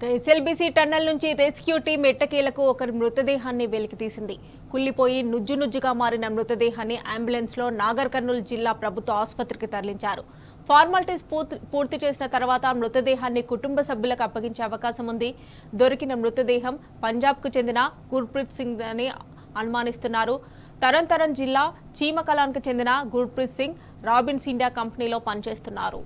SLBC tunnel నుంచి rescue team ఎట్టకేలకు ఒకరి మృతదేహాన్ని వెలికితీసింది. కుళ్లిపోయి నుజ్జునుజ్జుగా మారిన మృతదేహాన్ని అంబులెన్స్ లో నాగర్ కర్నూలు జిల్లా ప్రభుత్వ ఆసుపత్రికి తరలించారు. ఫార్మాలిటీస్ పూర్తి చేసిన తర్వాత మృతదేహాన్ని కుటుంబ సభ్యులకు అప్పగించే అవకాశం ఉంది. దొరికిన మృతదేహం పంజాబ్ కు చెందిన గుర్ప్రీత్ సింగ్ అని అనుమానిస్తున్నారు. తరణ్ జిల్లా చీమకలాన్కు చెందిన గుర్ప్రీత్ సింగ్ రాబిన్స్ ఇండియా కంపెనీలో పనిచేస్తున్నారు.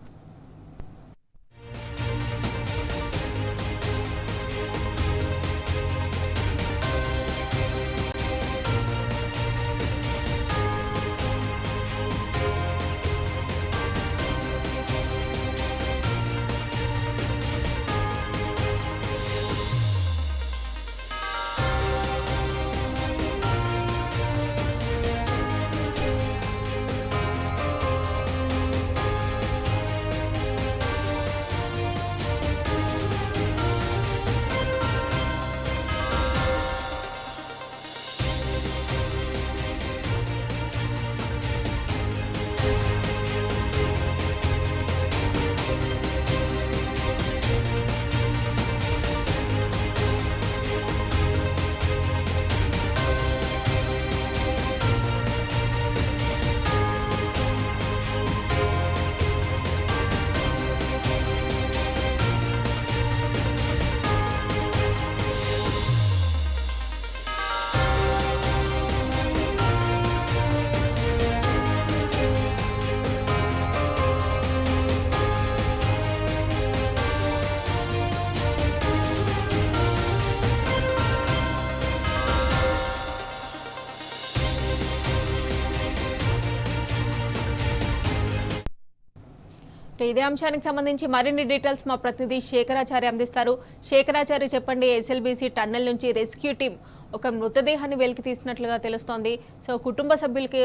ఇదే అంశానికి సంబంధించి మరిన్ని డీటెయిల్స్ మా ప్రతినిధి శేఖరాచారి అందిస్తారు. శేఖరాచారి, చెప్పండి. ఎస్ఎల్బీసీ టన్నెల్ నుంచి రెస్క్యూ టీం ఒక మృతదేహాన్ని వెలికి తీసినట్లుగా తెలుస్తోంది. సో కుటుంబ సభ్యులకి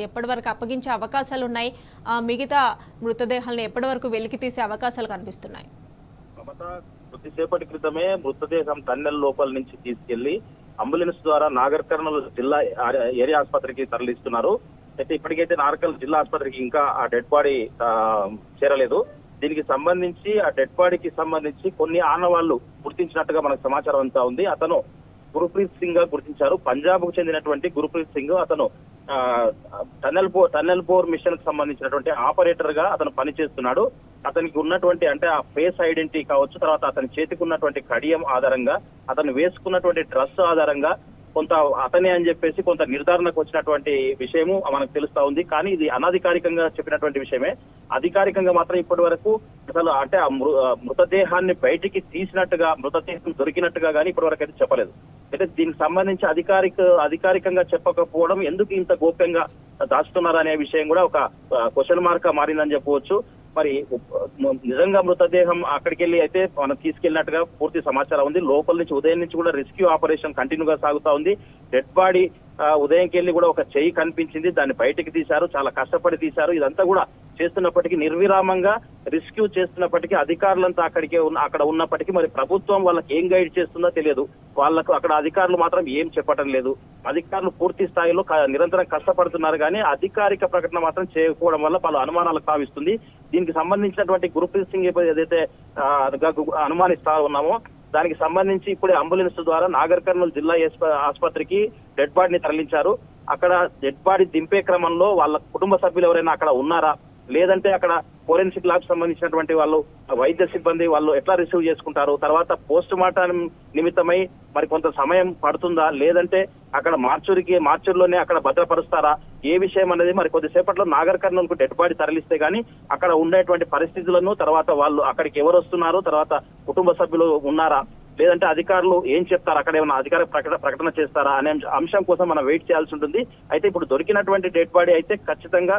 ఎప్పటి వరకు అప్పగించే అవకాశాలు ఉన్నాయి? మిగతా మృతదేహాలను ఎప్పటి వరకు వెలికి తీసే అవకాశాలు కనిపిస్తున్నాయి? కొద్దిసేపటి క్రితమే మృతదేహం టన్నెల్ లోపల నుంచి తీసుకెళ్లి అంబులెన్స్ ద్వారా నాగర్ కర్నూలు జిల్లా ఏరియా ఆసుపత్రికి తరలిస్తున్నారు. అయితే ఇప్పటికైతే నాగర్ జిల్లా ఆసుపత్రికి ఇంకా ఆ డెడ్ బాడీ చేరలేదు. దీనికి సంబంధించి ఆ డెడ్ బాడీకి సంబంధించి కొన్ని ఆనవాళ్లు గుర్తించినట్టుగా మనకు సమాచారం అంతా ఉంది. అతను గుర్ప్రీత్ సింగ్ గా గుర్తించారు. పంజాబ్ కు చెందినటువంటి గుర్ప్రీత్ సింగ్. అతను టన్నెల్ బోర్ మిషన్ కు సంబంధించినటువంటి ఆపరేటర్ గా అతను పనిచేస్తున్నాడు. అతనికి ఉన్నటువంటి అంటే ఆ ఫేస్ ఐడెంటిటీ కావచ్చు, తర్వాత అతని చేతికి ఉన్నటువంటి కడియం ఆధారంగా, అతను వేసుకున్నటువంటి డ్రెస్ ఆధారంగా కొంత అతనే అని చెప్పేసి కొంత నిర్ధారణకు వచ్చినటువంటి విషయము మనకు తెలుస్తా ఉంది. కానీ ఇది అనధికారికంగా చెప్పినటువంటి విషయమే. అధికారికంగా మాత్రం ఇప్పటి వరకు అసలు అంటే ఆ మృతదేహాన్ని బయటికి తీసినట్టుగా, మృతదేహం దొరికినట్టుగా కానీ ఇప్పటి వరకు అయితే చెప్పలేదు. అయితే దీనికి సంబంధించి అధికారికంగా చెప్పకపోవడం, ఎందుకు ఇంత గోప్యంగా దాచుతున్నారు అనే విషయం కూడా ఒక క్వశ్చన్ మార్క్ మారిందని చెప్పవచ్చు. మరి నిజంగా మృతదేహం అక్కడికి వెళ్ళి అయితే మనం తీసుకెళ్ళినట్టుగా పూర్తి సమాచారం ఉంది. లోపల నుంచి ఉదయం నుంచి కూడా రెస్క్యూ ఆపరేషన్ కంటిన్యూగా సాగుతా ఉంది. డెడ్ బాడీ ఉదయంకి వెళ్ళి కూడా ఒక చెయ్యి కనిపించింది, దాన్ని బయటకు తీశారు, చాలా కష్టపడి తీశారు. ఇదంతా కూడా చేస్తున్నప్పటికీ, నిర్విరామంగా రెస్క్యూ చేస్తున్నప్పటికీ, అధికారులంతా అక్కడ ఉన్నప్పటికీ మరి ప్రభుత్వం వాళ్ళకి ఏం గైడ్ చేస్తుందో తెలియదు. వాళ్ళకు అక్కడ అధికారులు మాత్రం ఏం చెప్పడం లేదు. అధికారులు పూర్తి స్థాయిలో నిరంతరం కష్టపడుతున్నారు, కానీ అధికారిక ప్రకటన మాత్రం చేయకపోవడం వల్ల పలు అనుమానాలకు తావిస్తుంది. దీనికి సంబంధించినటువంటి గుర్ప్రీత్ సింగ్ ఏదైతే అనుమానిస్తా ఉన్నామో దానికి సంబంధించి ఇప్పుడే అంబులెన్స్ ద్వారా నాగర్ కర్నూలు జిల్లా ఆసుపత్రికి డెడ్ బాడీని తరలించారు. అక్కడ డెడ్ బాడీ దింపే క్రమంలో వాళ్ళ కుటుంబ సభ్యులు ఎవరైనా అక్కడ ఉన్నారా, లేదంటే అక్కడ ఫోరెన్సిక్ ల్యాబ్ సంబంధించినటువంటి వాళ్ళు, వైద్య సిబ్బంది వాళ్ళు ఎట్లా రిసీవ్ చేసుకుంటారు, తర్వాత పోస్ట్ మార్టం నిమిత్తమై మరి కొంత సమయం పడుతుందా, లేదంటే అక్కడ మార్చురిలోనే అక్కడ భద్రపరుస్తారా, ఏ విషయం అనేది మరి కొద్దిసేపట్లో నాగర్ కర్నూలుకు డెడ్ బాడీ తరలిస్తే గానీ అక్కడ ఉండేటువంటి పరిస్థితులను, తర్వాత వాళ్ళు అక్కడికి ఎవరు వస్తున్నారు, తర్వాత కుటుంబ సభ్యులు ఉన్నారా, లేదంటే అధికారులు ఏం చెప్తారు, అక్కడ ఏమైనా అధికార ప్రకటన చేస్తారా అనే అంశం కోసం మనం వెయిట్ చేయాల్సి ఉంటుంది. అయితే ఇప్పుడు దొరికినటువంటి డెడ్ బాడీ అయితే ఖచ్చితంగా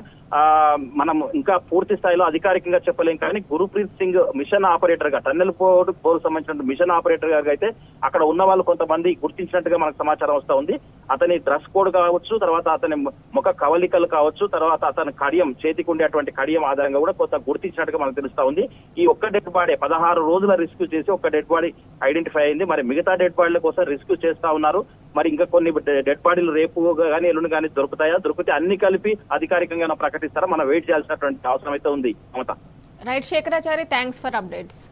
మనం ఇంకా పూర్తి స్థాయిలో అధికారికంగా చెప్పలేం, కానీ గుర్ప్రీత్ సింగ్ మిషన్ ఆపరేటర్ గా, టన్నెల్ పోర్ సంబంధించిన మిషన్ ఆపరేటర్ గారు అయితే అక్కడ ఉన్న వాళ్ళు కొంతమంది గుర్తించినట్టుగా మనకు సమాచారం వస్తా ఉంది. అతని డ్రెస్ కోడ్ కావచ్చు, తర్వాత అతని ముఖ కవలికలు కావచ్చు, తర్వాత అతని కడియం, చేతికి ఉండేటువంటి కడియం ఆధారంగా కూడా కొంత గుర్తించినట్టుగా మనకు తెలుస్తా ఉంది. ఈ ఒక్క డెడ్ బాడీ 16 రోజుల రెస్క్యూ చేసి ఒక్క డెడ్ బాడీ ఐడెంటిఫై అయింది. మరి మిగతా డెడ్ బాడీల కోసం రెస్క్యూ చేస్తా ఉన్నారు. మరి ఇంకా కొన్ని డెడ్ బాడీలు రేపు కానీ ఎల్లుండి కానీ దొరికితే అన్ని కలిపి అధికారికంగా ప్రకటిస్తారా, మనం వెయిట్ చేయాల్సినటువంటి అవసరం అయితే ఉంది. Right Shekharachari, thanks for updates.